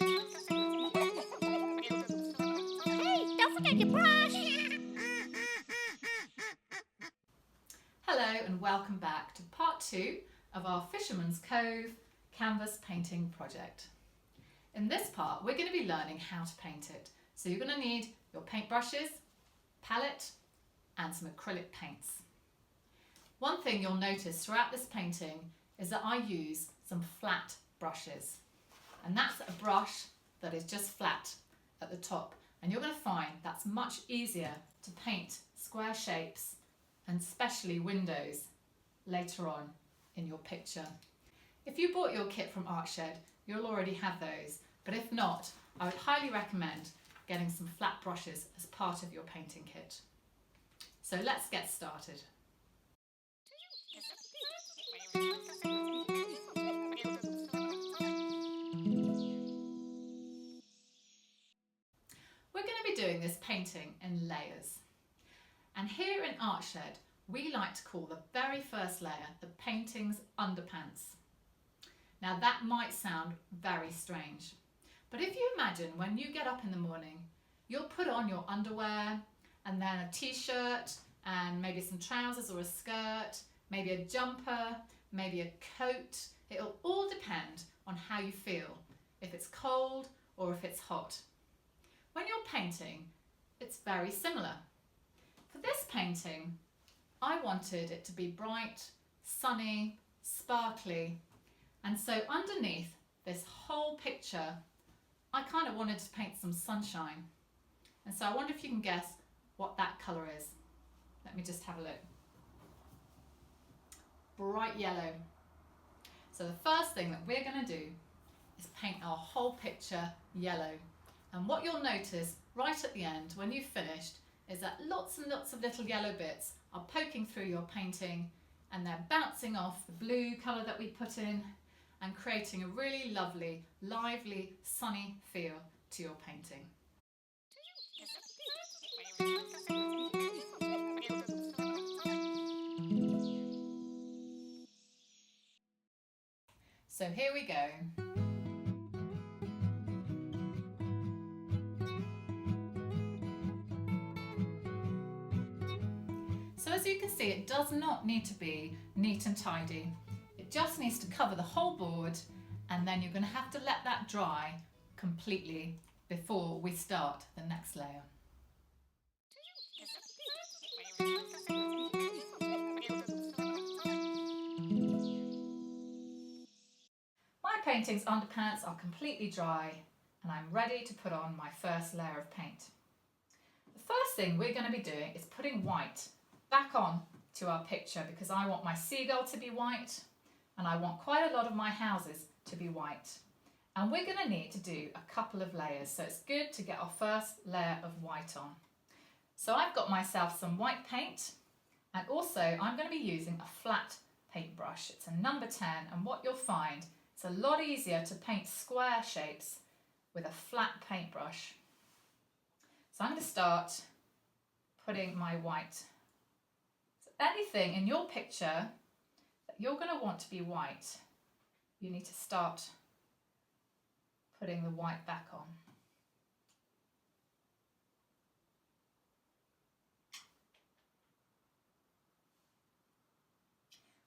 Hey, don't forget your brush! Hello and welcome back to part 2 of our Fisherman's Cove canvas painting project. In this part we're going to be learning how to paint it. So you're going to need your paintbrushes, palette and some acrylic paints. One thing you'll notice throughout this painting is that I use some flat brushes, and that's a brush that is just flat at the top, and you're going to find that's much easier to paint square shapes and especially windows later on in your picture. If you bought your kit from Artshed, you'll already have those, but if not, I would highly recommend getting some flat brushes as part of your painting kit. So let's get started. We're going to be doing this painting in layers. And here in Artshed, we like to call the very first layer the painting's underpants. Now that might sound very strange, but if you imagine when you get up in the morning, you'll put on your underwear and then a t-shirt and maybe some trousers or a skirt, maybe a jumper, maybe a coat. It'll all depend on how you feel, if it's cold or if it's hot. When you're painting, it's very similar. For this painting, I wanted it to be bright, sunny, sparkly, and so underneath this whole picture, I kind of wanted to paint some sunshine. And so I wonder if you can guess what that colour is. Let me just have a look. Bright yellow. So the first thing that we're going to do is paint our whole picture yellow. And what you'll notice right at the end when you've finished is that lots and lots of little yellow bits are poking through your painting, and they're bouncing off the blue colour that we put in and creating a really lovely, lively, sunny feel to your painting. So here we go. So as you can see, it does not need to be neat and tidy. It just needs to cover the whole board, and then you're going to have to let that dry completely before we start the next layer. My painting's underpants are completely dry and I'm ready to put on my first layer of paint. The first thing we're going to be doing is putting white back on to our picture, because I want my seagull to be white and I want quite a lot of my houses to be white. And we're going to need to do a couple of layers, so it's good to get our first layer of white on. So I've got myself some white paint, and also I'm going to be using a flat paintbrush. It's a number 10, and what you'll find, it's a lot easier to paint square shapes with a flat paintbrush. So I'm going to start putting my white. Anything in your picture that you're going to want to be white, you need to start putting the white back on.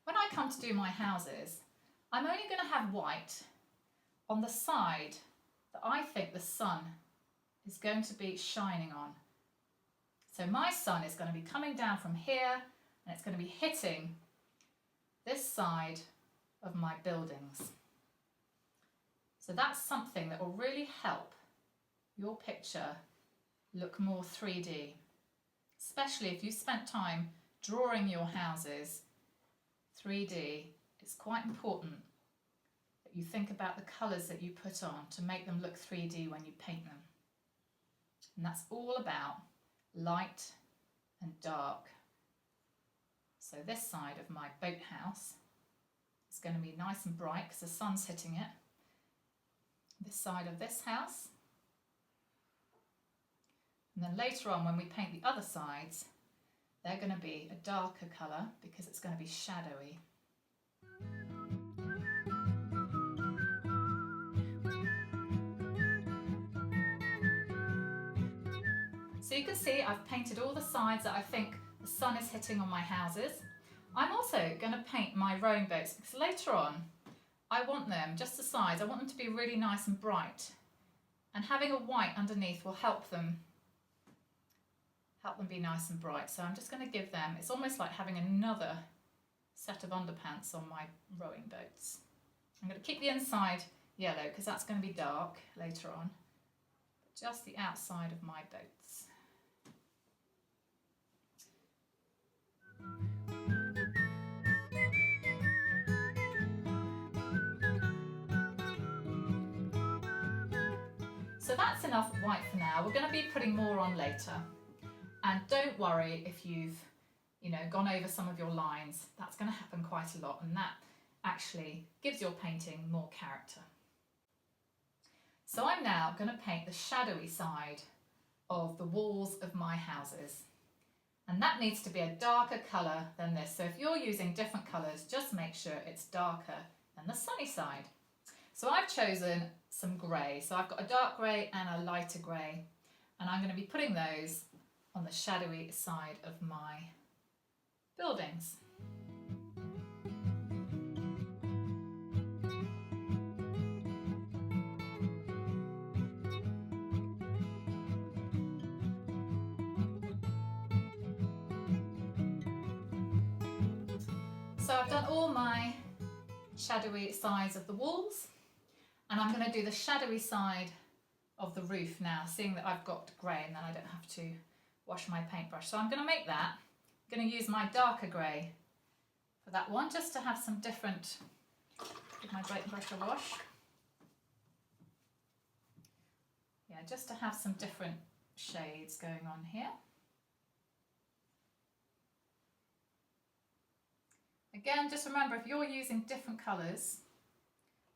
When I come to do my houses, I'm only going to have white on the side that I think the sun is going to be shining on. So my sun is going to be coming down from here, and it's going to be hitting this side of my buildings. So that's something that will really help your picture look more 3D, especially if you spent time drawing your houses 3D. It's quite important that you think about the colours that you put on to make them look 3D when you paint them. And that's all about light and dark. So this side of my boathouse is going to be nice and bright because the sun's hitting it. This side of this house. And then later on, when we paint the other sides, they're going to be a darker colour because it's going to be shadowy. So you can see I've painted all the sides that I think the sun is hitting on my houses. I'm also going to paint my rowing boats because later on I want them, just the sides, I want them to be really nice and bright. And having a white underneath will help them be nice and bright. So I'm just going to give them, it's almost like having another set of underpants on my rowing boats. I'm going to keep the inside yellow because that's going to be dark later on, but just the outside of my boats. So that's enough white for now. We're going to be putting more on later. And don't worry if you've, gone over some of your lines. That's going to happen quite a lot, and that actually gives your painting more character. So I'm now going to paint the shadowy side of the walls of my houses. And that needs to be a darker colour than this. So if you're using different colours, just make sure it's darker than the sunny side. So I've chosen some grey. So I've got a dark grey and a lighter grey. And I'm going to be putting those on the shadowy side of my buildings. So I've done all my shadowy sides of the walls, and I'm going to do the shadowy side of the roof now, seeing that I've got grey and then I don't have to wash my paintbrush. So I'm going to make that. I'm going to use my darker grey for that one, just to have some different, give my paintbrush a wash. Yeah, just to have some different shades going on here. Again, just remember, if you're using different colours,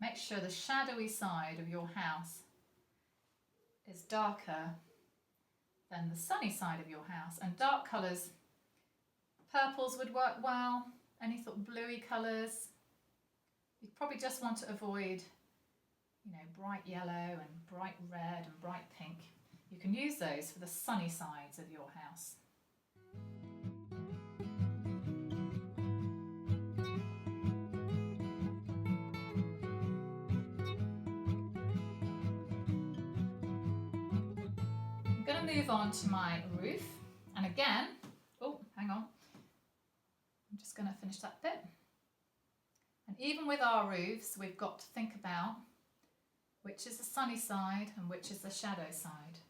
make sure the shadowy side of your house is darker than the sunny side of your house. And dark colours, purples would work well, any sort of bluey colours. You probably just want to avoid, bright yellow and bright red and bright pink. You can use those for the sunny sides of your house. Move on to my roof, and again, hang on, I'm just going to finish that bit. And even with our roofs, we've got to think about which is the sunny side and which is the shadow side.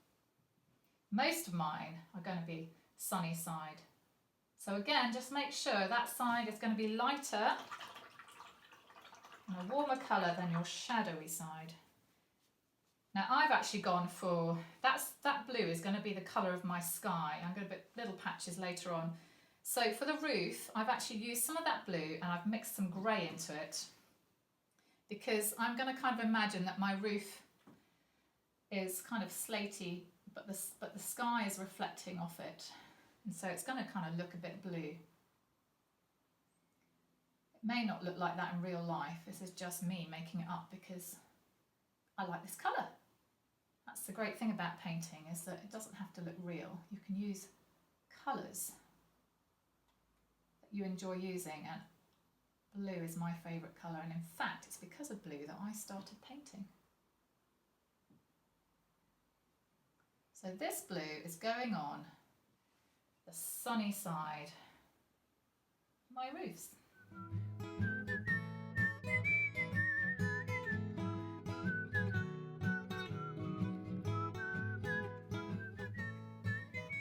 Most of mine are going to be sunny side, so again, just make sure that side is going to be lighter and a warmer colour than your shadowy side. Now I've actually gone for, that blue is going to be the colour of my sky. I'm going to put little patches later on. So for the roof, I've actually used some of that blue and I've mixed some grey into it, because I'm going to kind of imagine that my roof is kind of slaty, but the sky is reflecting off it. And so it's going to kind of look a bit blue. It may not look like that in real life. This is just me making it up because I like this colour. That's the great thing about painting, is that it doesn't have to look real. You can use colours that you enjoy using, and blue is my favourite colour, and in fact it's because of blue that I started painting. So this blue is going on the sunny side of my roofs.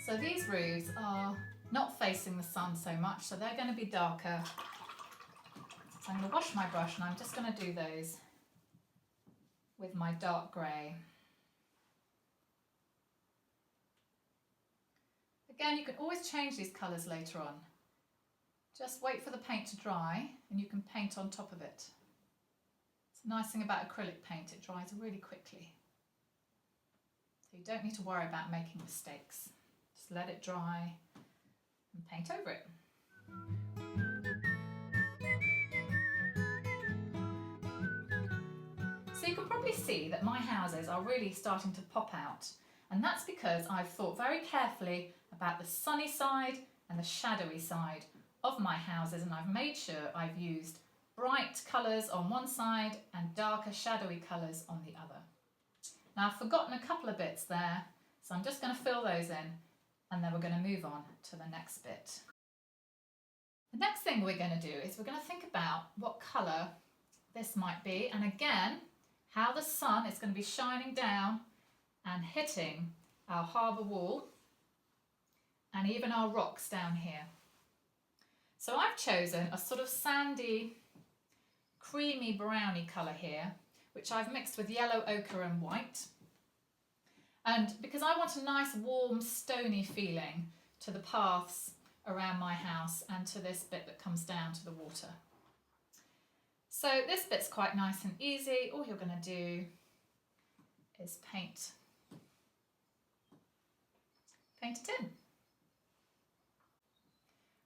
So these roofs are not facing the sun so much, so they're going to be darker. So I'm going to wash my brush and I'm just going to do those with my dark grey. Again, you can always change these colours later on. Just wait for the paint to dry and you can paint on top of it. It's a nice thing about acrylic paint, it dries really quickly. So you don't need to worry about making mistakes. Just let it dry and paint over it. So you can probably see that my houses are really starting to pop out. And that's because I've thought very carefully about the sunny side and the shadowy side of my houses, and I've made sure I've used bright colours on one side and darker shadowy colours on the other. Now I've forgotten a couple of bits there, so I'm just going to fill those in and then we're going to move on to the next bit. The next thing we're going to do is we're going to think about what colour this might be, and again how the sun is going to be shining down and hitting our harbour wall and even our rocks down here. So I've chosen a sort of sandy, creamy browny colour here, which I've mixed with yellow ochre and white. And because I want a nice warm stony feeling to the paths around my house and to this bit that comes down to the water. So this bit's quite nice and easy. All you're going to do is paint it in.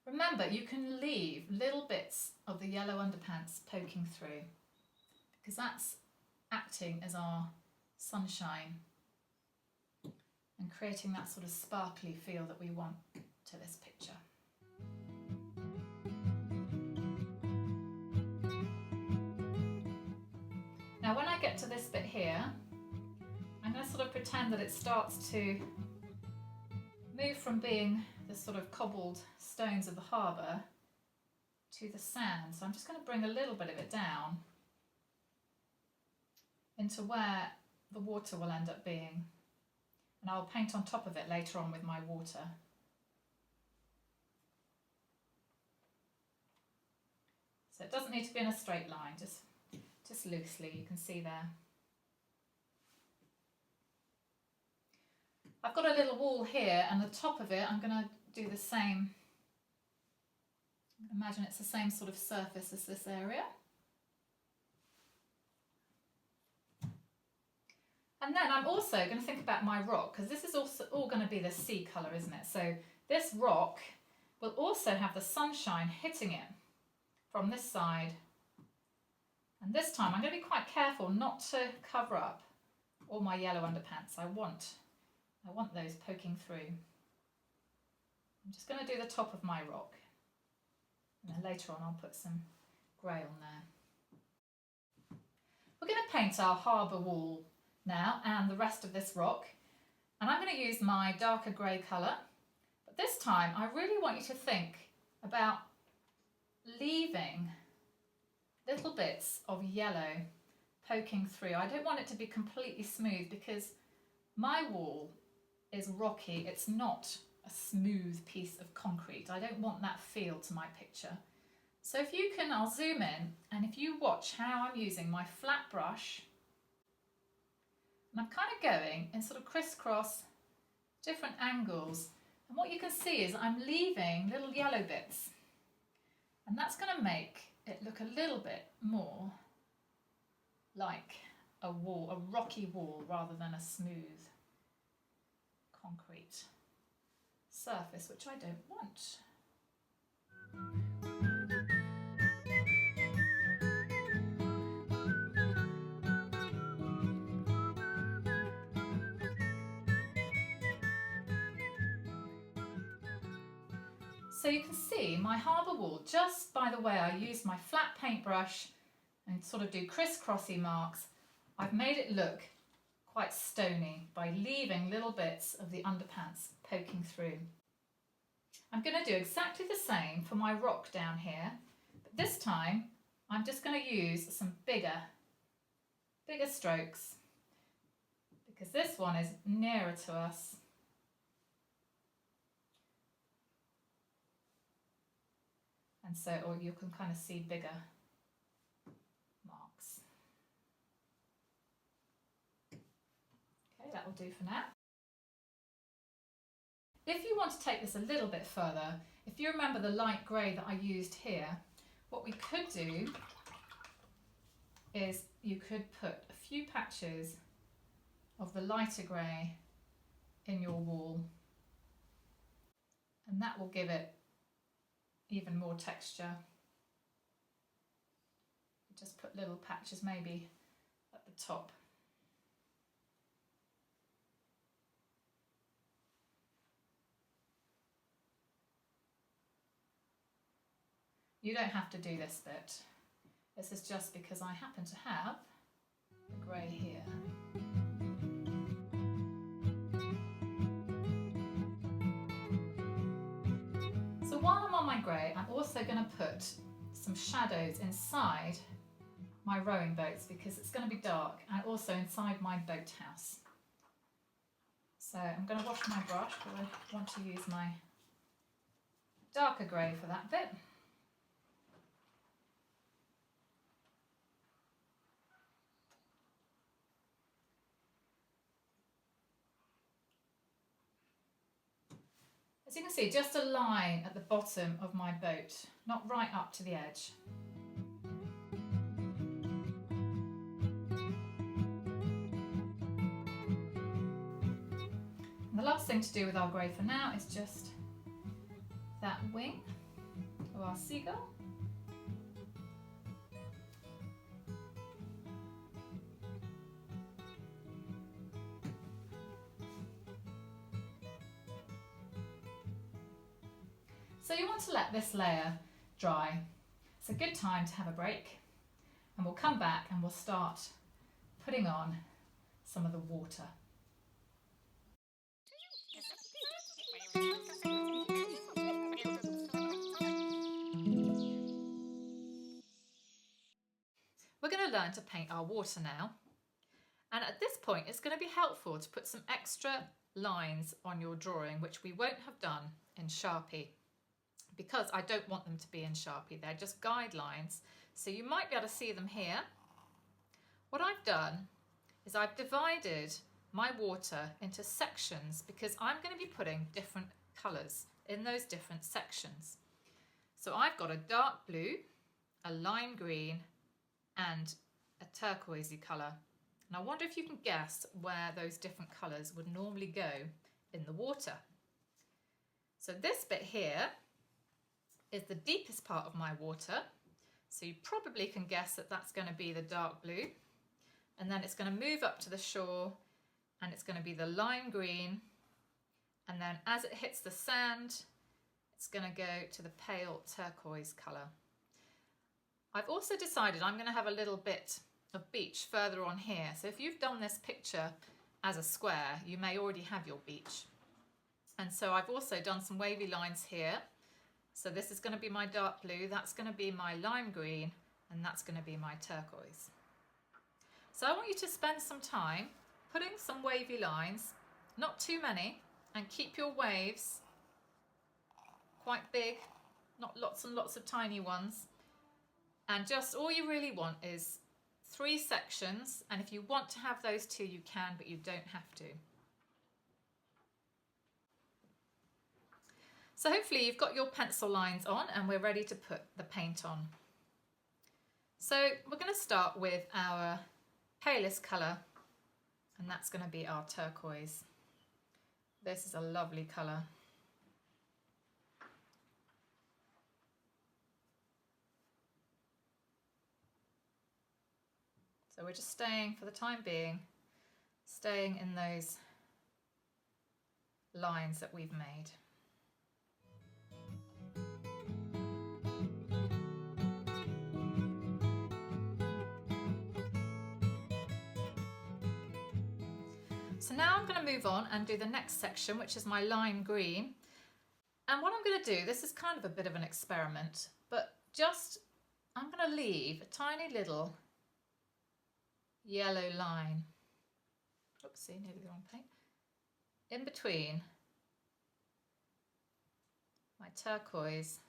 Remember, you can leave little bits of the yellow underpants poking through because that's acting as our sunshine and creating that sort of sparkly feel that we want to this picture. Now when I get to this bit here, I'm going to sort of pretend that it starts to move from being the sort of cobbled stones of the harbour to the sand. So I'm just going to bring a little bit of it down into where the water will end up being. And I'll paint on top of it later on with my water. So it doesn't need to be in a straight line, just loosely, you can see there. I've got a little wall here, and the top of it I'm going to do the same. Imagine it's the same sort of surface as this area. And then I'm also going to think about my rock, because this is also all going to be the sea colour, isn't it? So this rock will also have the sunshine hitting it from this side. And this time I'm going to be quite careful not to cover up all my yellow underpants. I want those poking through. I'm just going to do the top of my rock. And then later on I'll put some grey on there. We're going to paint our harbour wall now and the rest of this rock, and I'm going to use my darker grey colour, but this time I really want you to think about leaving little bits of yellow poking through. I don't want it to be completely smooth because my wall is rocky, it's not a smooth piece of concrete. I don't want that feel to my picture. So if you can, I'll zoom in, and if you watch how I'm using my flat brush, and I'm kind of going in sort of crisscross different angles, and what you can see is I'm leaving little yellow bits, and that's going to make it look a little bit more like a wall, a rocky wall, rather than a smooth concrete surface, which I don't want. So you can see my harbour wall, just by the way I used my flat paintbrush and sort of do crisscrossy marks, I've made it look quite stony by leaving little bits of the underpants poking through. I'm going to do exactly the same for my rock down here, but this time I'm just going to use some bigger strokes because this one is nearer to us. And so, or you can kind of see bigger marks. Okay, that will do for now. If you want to take this a little bit further, if you remember the light grey that I used here, what we could do is you could put a few patches of the lighter grey in your wall, and that will give it even more texture. Just put little patches maybe at the top. You don't have to do this bit. This is just because I happen to have the grey here. So while I'm on my grey, I'm also going to put some shadows inside my rowing boats because it's going to be dark, and also inside my boathouse. So I'm going to wash my brush, but I want to use my darker grey for that bit. As you can see, just a line at the bottom of my boat, not right up to the edge. And the last thing to do with our grey for now is just that wing of our seagull. So you want to let this layer dry. It's a good time to have a break, and we'll come back and we'll start putting on some of the water. We're going to learn to paint our water now, and at this point it's going to be helpful to put some extra lines on your drawing which we won't have done in Sharpie, because I don't want them to be in Sharpie. They're just guidelines, so you might be able to see them here. What I've done is I've divided my water into sections because I'm going to be putting different colours in those different sections. So I've got a dark blue, a lime green and a turquoisey colour. And I wonder if you can guess where those different colours would normally go in the water. So this bit here is the deepest part of my water. So you probably can guess that that's going to be the dark blue. And then it's going to move up to the shore and it's going to be the lime green. And then as it hits the sand, it's going to go to the pale turquoise colour. I've also decided I'm going to have a little bit of beach further on here. So if you've done this picture as a square, you may already have your beach. And so I've also done some wavy lines here. So this is going to be my dark blue, that's going to be my lime green, and that's going to be my turquoise. So I want you to spend some time putting some wavy lines, not too many, and keep your waves quite big, not lots and lots of tiny ones. And just all you really want is 3 sections, and if you want to have those 2 you can, but you don't have to. So hopefully you've got your pencil lines on and we're ready to put the paint on. So we're going to start with our palest colour, and that's going to be our turquoise. This is a lovely colour. So we're just staying, for the time being, staying in those lines that we've made. So now I'm going to move on and do the next section, which is my lime green. And what I'm going to do, this is kind of a bit of an experiment, but just I'm going to leave a tiny little yellow line, oopsie, nearly the wrong paint, in between my turquoise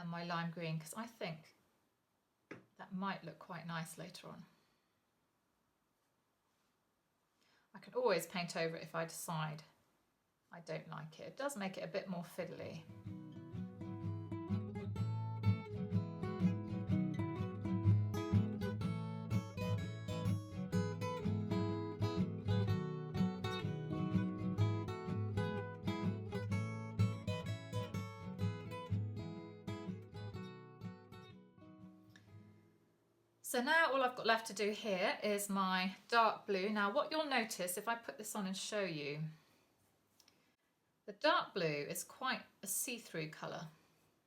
and my lime green, because I think that might look quite nice later on. I can always paint over it if I decide I don't like it. It does make it a bit more fiddly. So now all I've got left to do here is my dark blue. Now what you'll notice if I put this on and show you, The dark blue is quite a see-through colour.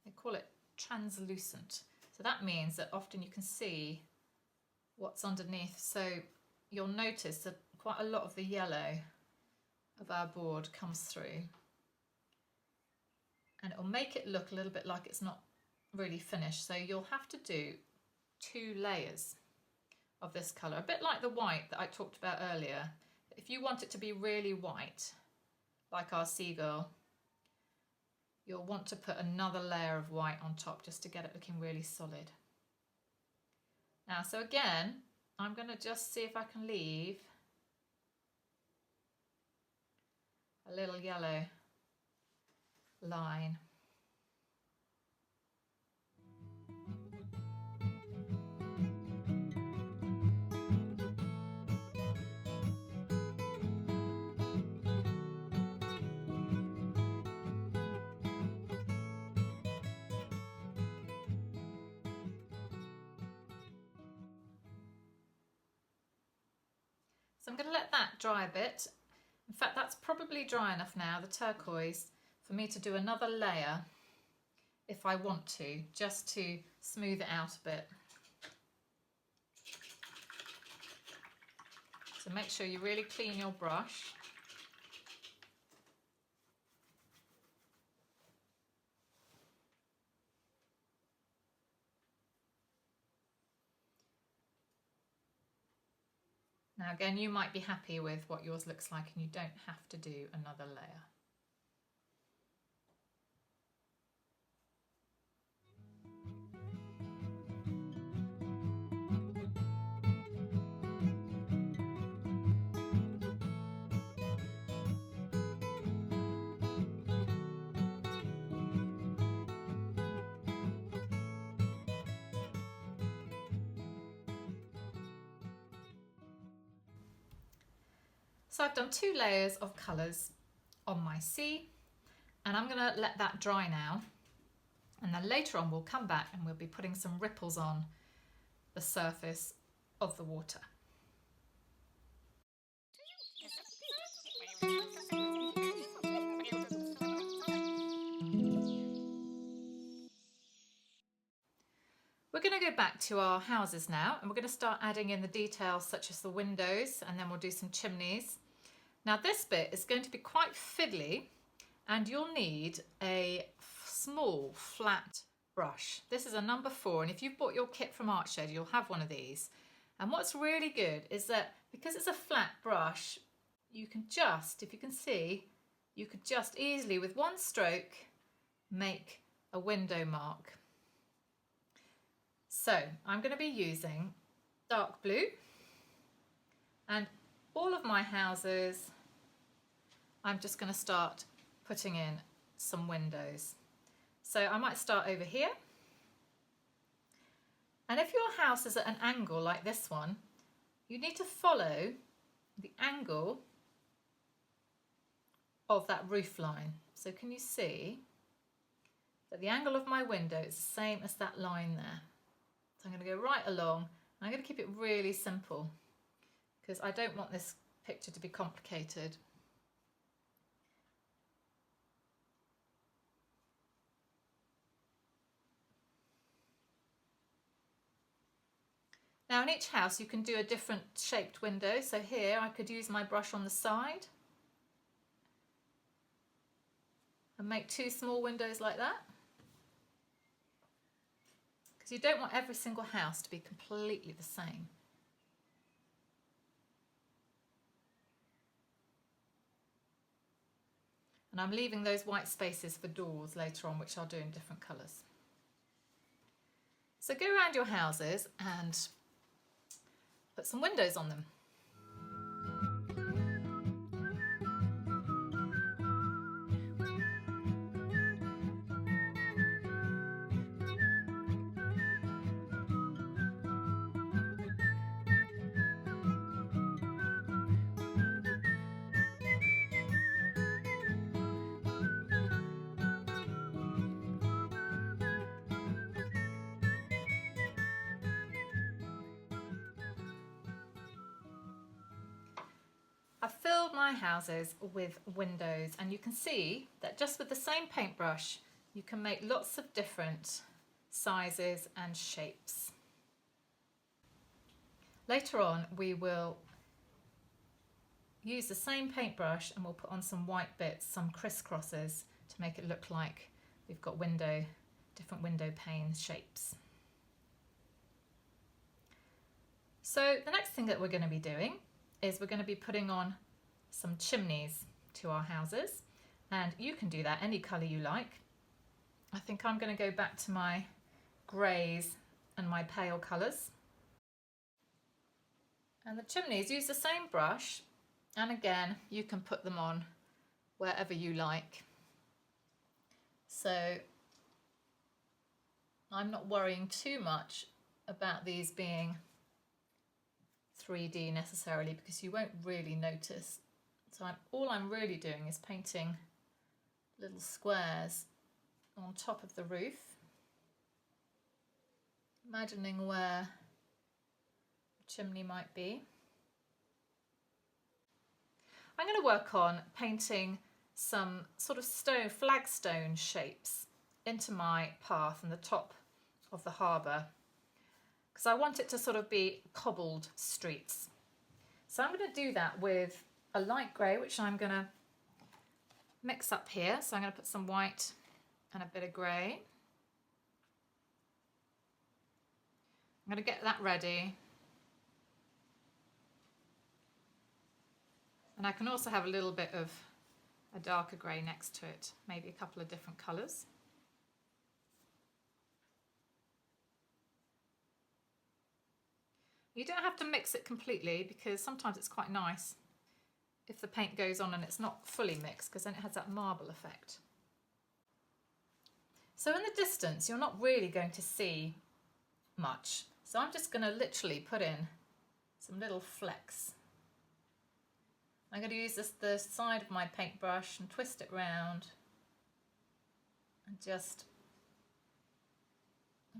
They call it translucent. So that means that often you can see what's underneath. So you'll notice that quite a lot of the yellow of our board comes through. And it'll make it look a little bit like it's not really finished. So you'll have to do 2 layers of this colour, a bit like the white that I talked about earlier. If you want it to be really white, like our seagull, you'll want to put another layer of white on top just to get it looking really solid. Now, so again, I'm going to just see if I can leave a little yellow line. So I'm going to let that dry a bit. In fact, that's probably dry enough now, the turquoise, for me to do another layer if I want to, just to smooth it out a bit. So make sure you really clean your brush. Now again, you might be happy with what yours looks like and you don't have to do another layer. So I've done 2 layers of colours on my sea, and I'm going to let that dry now, and then later on we'll come back and we'll be putting some ripples on the surface of the water. We're going to go back to our houses now, and we're going to start adding in the details such as the windows, and then we'll do some chimneys. Now this bit is going to be quite fiddly, and you'll need a small flat brush. This is a number 4, and if you've bought your kit from Artshed, you'll have one of these. And what's really good is that because it's a flat brush, you can just, if you can see, you could just easily with one stroke make a window mark. So I'm going to be using dark blue, and all of my houses I'm just going to start putting in some windows. So I might start over here, and if your house is at an angle like this one, you need to follow the angle of that roof line. So can you see that the angle of my window is the same as that line there? So I'm going to go right along, and I'm going to keep it really simple because I don't want this picture to be complicated. Now in each house you can do a different shaped window. So here I could use my brush on the side and make 2 small windows like that. Because you don't want every single house to be completely the same. And I'm leaving those white spaces for doors later on, which I'll do in different colours. So go around your houses and put some windows on them. I've filled my houses with windows, and you can see that just with the same paintbrush you can make lots of different sizes and shapes. Later on we will use the same paintbrush and we'll put on some white bits, some crisscrosses, to make it look like we've got different window pane shapes. So the next thing that we're going to be doing is we're going to be putting on some chimneys to our houses, and you can do that any colour you like. I think I'm going to go back to my greys and my pale colours. And the chimneys use the same brush, and again you can put them on wherever you like. So I'm not worrying too much about these being 3D necessarily, because you won't really notice. So all I'm really doing is painting little squares on top of the roof, imagining where the chimney might be. I'm going to work on painting some sort of flagstone shapes into my path and the top of the harbour, because I want it to sort of be cobbled streets. So I'm going to do that with a light grey, which I'm going to mix up here. So I'm going to put some white and a bit of grey. I'm going to get that ready. And I can also have a little bit of a darker grey next to it, maybe a couple of different colours. You don't have to mix it completely, because sometimes it's quite nice if the paint goes on and it's not fully mixed, because then it has that marble effect. So in the distance you're not really going to see much, so I'm just going to literally put in some little flecks. I'm going to use the side of my paintbrush and twist it round, and I'm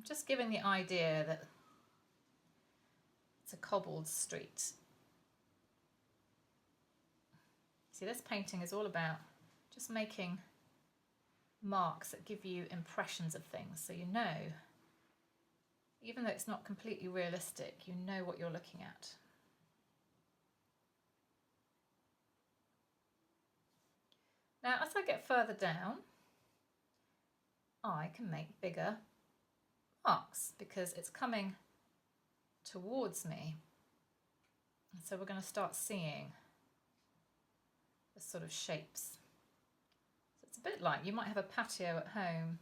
just giving the idea that it's a cobbled street. See, this painting is all about just making marks that give you impressions of things, so you know, even though it's not completely realistic, you know what you're looking at. Now, as I get further down, I can make bigger marks because it's coming towards me. And so we're going to start seeing the sort of shapes. So it's a bit like you might have a patio at home,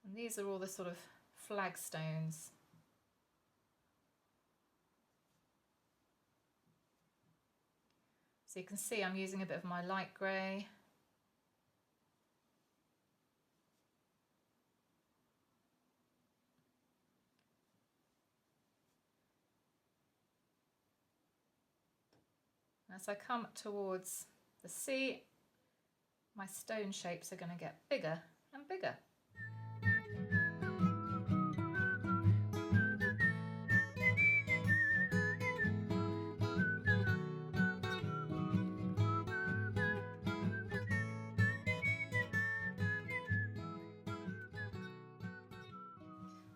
and these are all the sort of flagstones. So you can see I'm using a bit of my light grey. As I come towards the sea, my stone shapes are going to get bigger and bigger.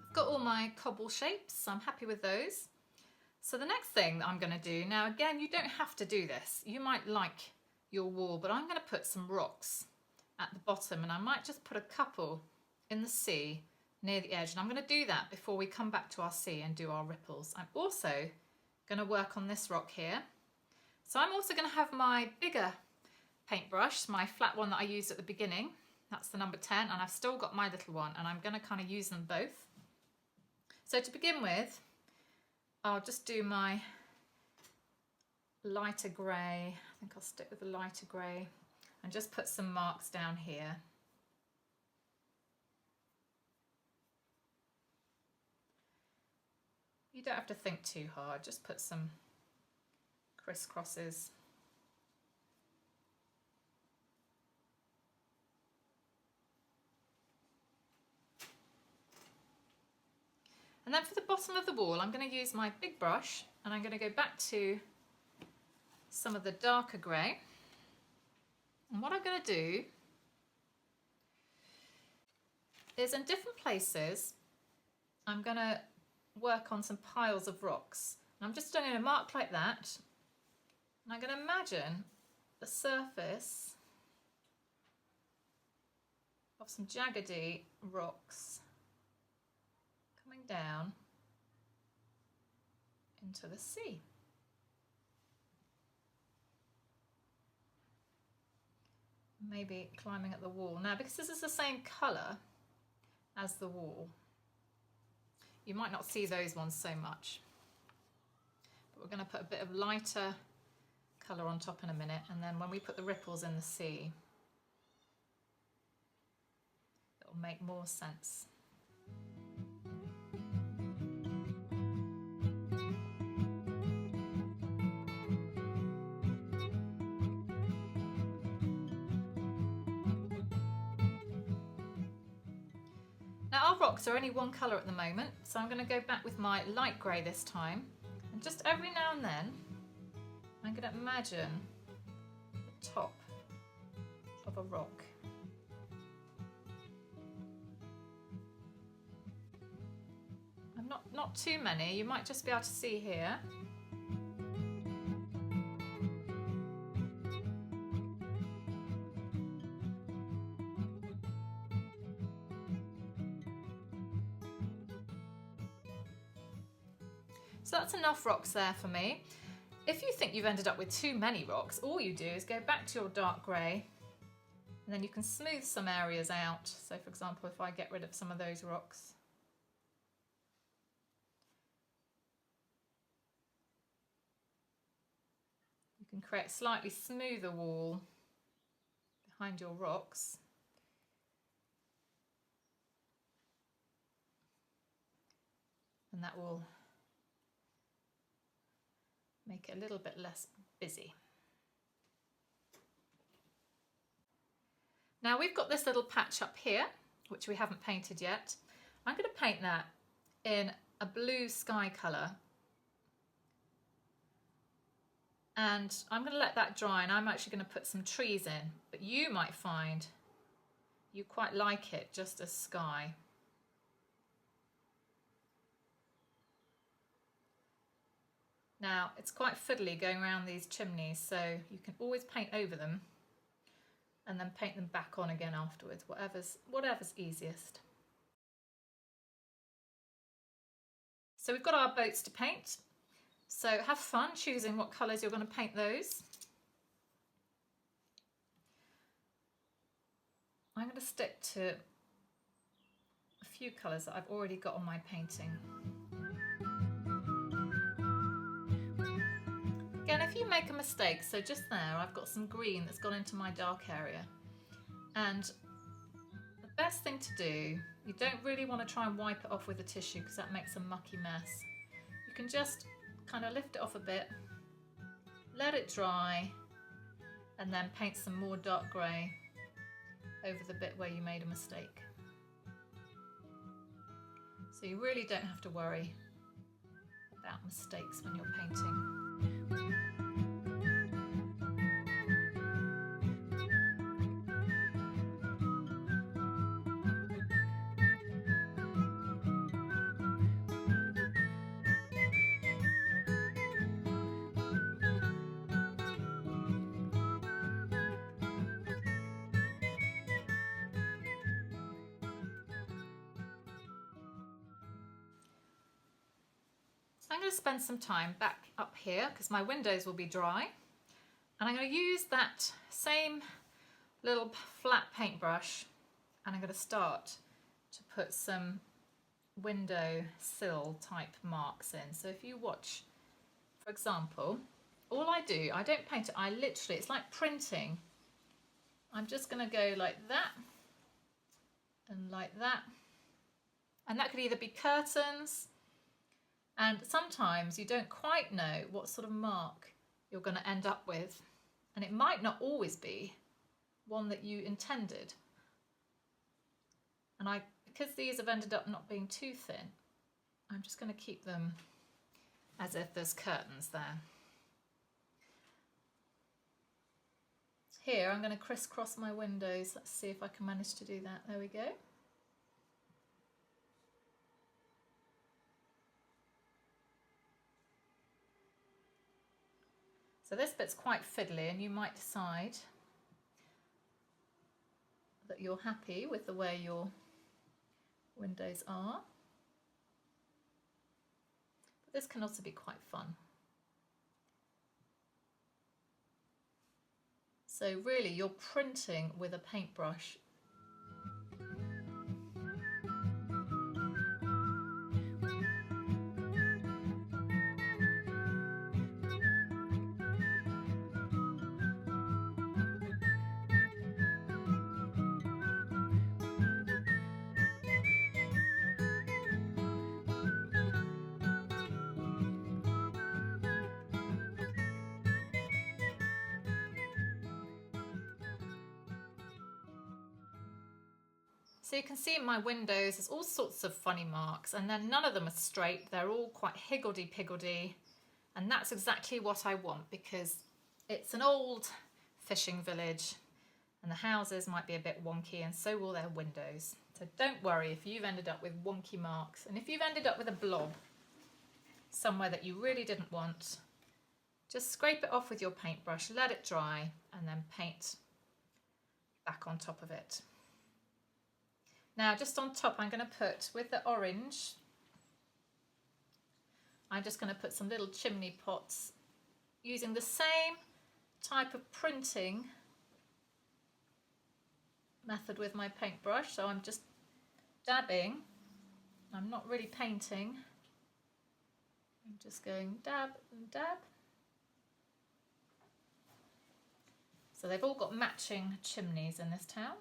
I've got all my cobble shapes, so I'm happy with those. So the next thing that I'm going to do, now again, you don't have to do this. You might like your wall, but I'm going to put some rocks at the bottom, and I might just put a couple in the sea near the edge. And I'm going to do that before we come back to our sea and do our ripples. I'm also going to work on this rock here. So I'm also going to have my bigger paintbrush, my flat one that I used at the beginning. That's the number 10, and I've still got my little one, and I'm going to kind of use them both. So to begin with, I'll just do my lighter grey. I think I'll stick with the lighter grey and just put some marks down here. You don't have to think too hard, just put some crisscrosses. And then for the bottom of the wall, I'm going to use my big brush, and I'm going to go back to some of the darker grey. And what I'm going to do is in different places, I'm going to work on some piles of rocks. And I'm just going to mark like that. And I'm going to imagine the surface of some jaggedy rocks coming down into the sea. Maybe climbing at the wall. Now, because this is the same colour as the wall, you might not see those ones so much. But we're going to put a bit of lighter colour on top in a minute, and then when we put the ripples in the sea, it'll make more sense. Now our rocks are only one colour at the moment, so I'm going to go back with my light grey this time, and just every now and then I'm going to imagine the top of a rock. And not too many, you might just be able to see here. So that's enough rocks there for me. If you think you've ended up with too many rocks, all you do is go back to your dark grey, and then you can smooth some areas out. So for example, if I get rid of some of those rocks, you can create a slightly smoother wall behind your rocks. And that will make it a little bit less busy. Now we've got this little patch up here, which we haven't painted yet. I'm going to paint that in a blue sky colour. And I'm going to let that dry, and I'm actually going to put some trees in, but you might find you quite like it just as sky. Now, it's quite fiddly going around these chimneys, so you can always paint over them and then paint them back on again afterwards, whatever's easiest. So we've got our boats to paint, so have fun choosing what colours you're going to paint those. I'm going to stick to a few colours that I've already got on my painting. Again, if you make a mistake, so just there I've got some green that's gone into my dark area, and the best thing to do, you don't really want to try and wipe it off with a tissue because that makes a mucky mess. You can just kind of lift it off a bit, let it dry, and then paint some more dark grey over the bit where you made a mistake. So you really don't have to worry about mistakes when you're painting. I'm going to spend some time back up here because my windows will be dry, and I'm going to use that same little flat paintbrush, and I'm going to start to put some window sill type marks in. So if you watch, for example, all I do, I don't paint it, I literally, it's like printing. I'm just going to go like that and like that, and that could either be curtains. And sometimes you don't quite know what sort of mark you're going to end up with, and it might not always be one that you intended. And because these have ended up not being too thin, I'm just going to keep them as if there's curtains there. Here I'm going to crisscross my windows. Let's see if I can manage to do that. There we go. So this bit's quite fiddly, and you might decide that you're happy with the way your windows are. But this can also be quite fun. So really you're printing with a paintbrush. So you can see in my windows there's all sorts of funny marks, and then none of them are straight. They're all quite higgledy-piggledy, and that's exactly what I want because it's an old fishing village and the houses might be a bit wonky, and so will their windows. So don't worry if you've ended up with wonky marks, and if you've ended up with a blob somewhere that you really didn't want, just scrape it off with your paintbrush, let it dry, and then paint back on top of it. Now just on top I'm going to put, with the orange, I'm just going to put some little chimney pots using the same type of printing method with my paintbrush. So I'm just dabbing, I'm not really painting, I'm just going dab and dab. So they've all got matching chimneys in this town,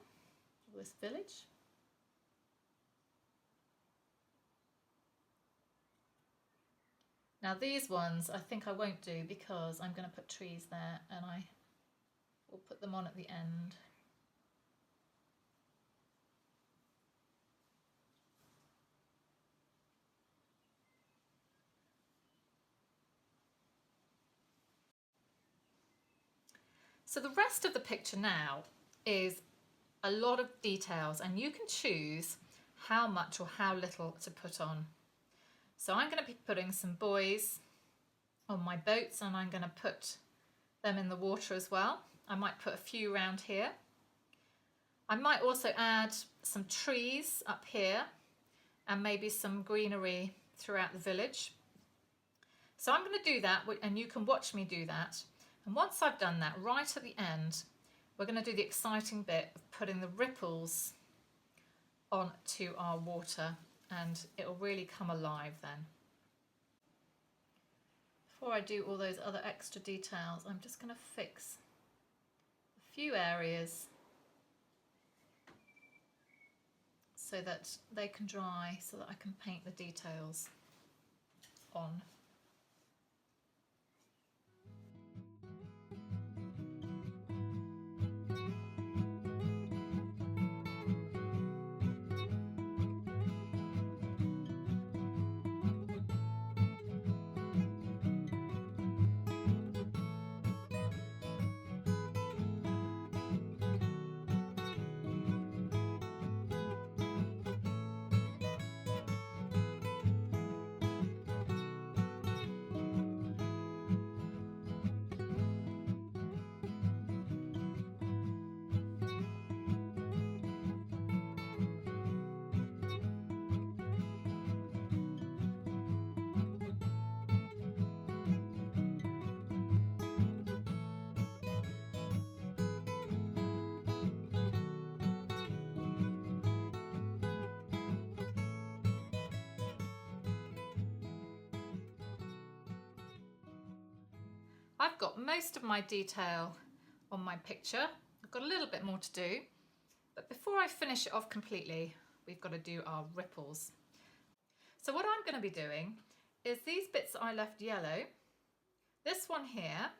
this village. Now these ones I think I won't do because I'm going to put trees there, and I will put them on at the end. So the rest of the picture now is a lot of details, and you can choose how much or how little to put on. So I'm going to be putting some buoys on my boats, and I'm going to put them in the water as well. I might put a few around here. I might also add some trees up here and maybe some greenery throughout the village. So I'm going to do that, and you can watch me do that. And once I've done that, right at the end, we're going to do the exciting bit of putting the ripples onto our water, and it'll really come alive then. Before I do all those other extra details, I'm just going to fix a few areas so that they can dry, so that I can paint the details on. I've got most of my detail on my picture. I've got a little bit more to do, but before I finish it off completely, we've got to do our ripples. So what I'm going to be doing is these bits that I left yellow, this one here,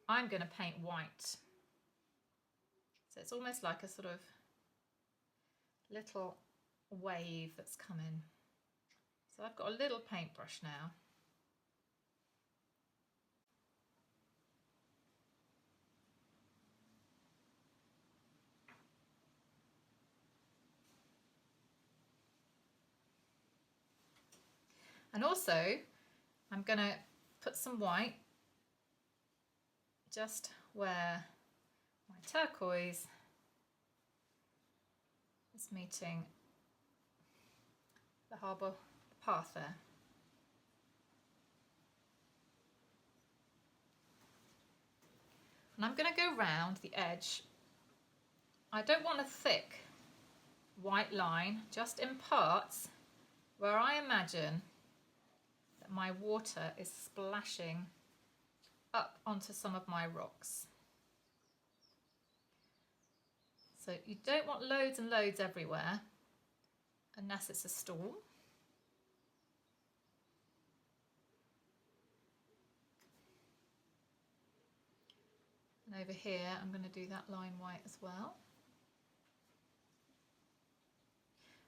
I'm going to paint white. So it's almost like a sort of little wave that's coming. So I've got a little paintbrush now. And also I'm going to put some white just where my turquoise is meeting the harbour path there. And I'm going to go round the edge. I don't want a thick white line, just in parts where I imagine that my water is splashing up onto some of my rocks. So you don't want loads and loads everywhere unless it's a storm. And over here I'm going to do that line white as well.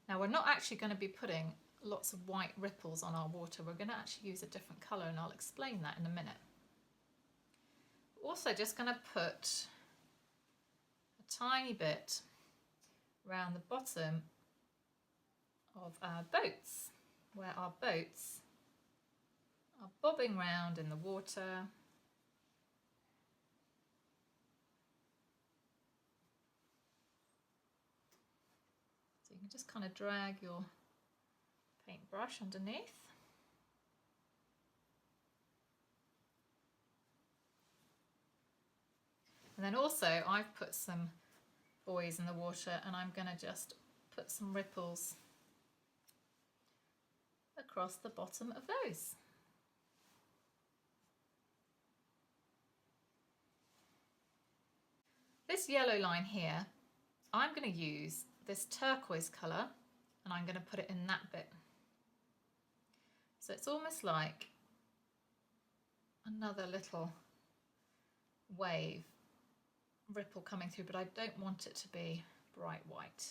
Now we're not actually going to be putting lots of white ripples on our water. We're going to actually use a different colour, and I'll explain that in a minute. Also just going to put a tiny bit around the bottom of our boats, where our boats are bobbing round in the water. So you can just kind of drag your paintbrush underneath. And then also I've put some buoys in the water, and I'm going to just put some ripples across the bottom of those. This yellow line here, I'm going to use this turquoise colour and I'm going to put it in that bit. So it's almost like another little wave ripple coming through, but I don't want it to be bright white.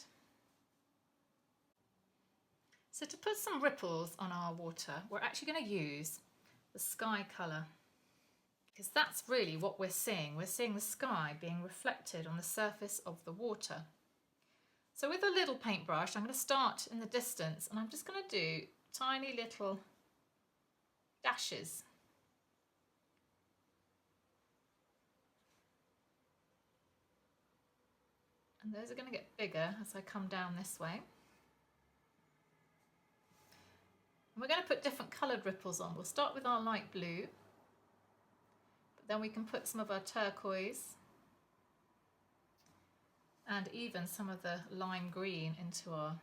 So to put some ripples on our water, we're actually going to use the sky colour, because that's really what we're seeing. We're seeing the sky being reflected on the surface of the water. So with a little paintbrush, I'm going to start in the distance, and I'm just going to do tiny little dashes. And those are going to get bigger as I come down this way. And we're going to put different coloured ripples on. We'll start with our light blue, but then we can put some of our turquoise and even some of the lime green into our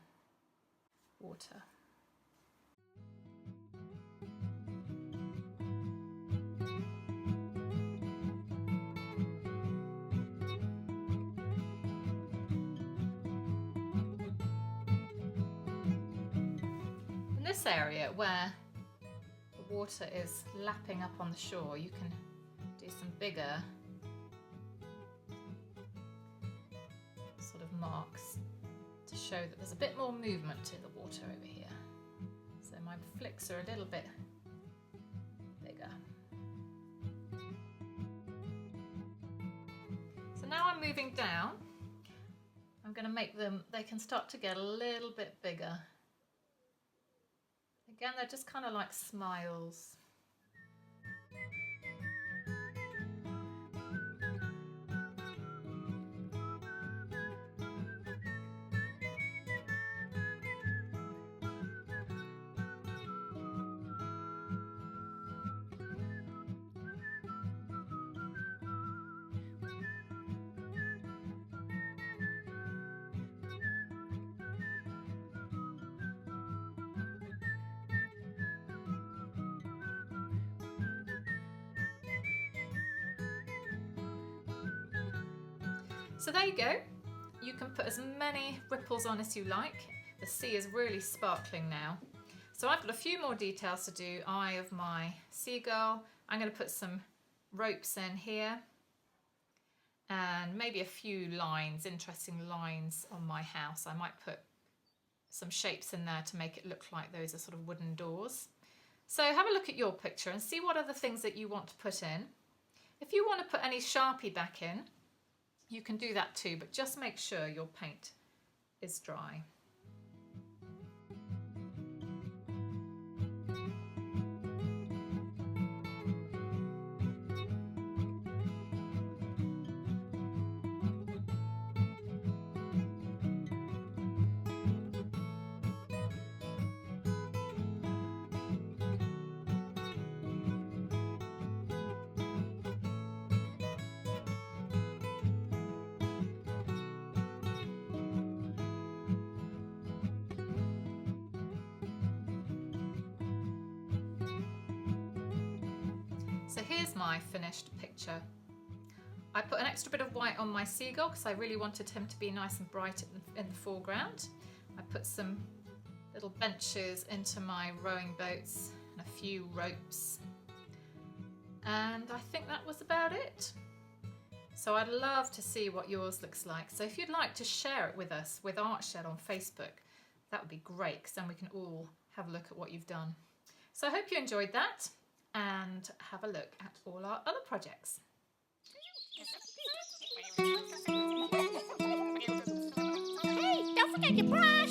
water. In this area where the water is lapping up on the shore, you can do some bigger sort of marks to show that there's a bit more movement to the water over here. So my flicks are a little bit bigger. So now I'm moving down. I'm going to make them, they can start to get a little bit bigger. Again, they're just kind of like smiles. So there you go. You can put as many ripples on as you like. The sea is really sparkling now. So I've got a few more details to do. Eye of my seagull. I'm going to put some ropes in here and maybe a few lines, interesting lines on my house. I might put some shapes in there to make it look like those are sort of wooden doors. So have a look at your picture and see what other things that you want to put in. If you want to put any Sharpie back in, you can do that too, but just make sure your paint is dry. So here's my finished picture. I put an extra bit of white on my seagull because I really wanted him to be nice and bright in the foreground. I put some little benches into my rowing boats and a few ropes. And I think that was about it. So I'd love to see what yours looks like. So if you'd like to share it with us with Artshed on Facebook, that would be great, because then we can all have a look at what you've done. So I hope you enjoyed that, and have a look at all our other projects. Hey, don't forget your prize!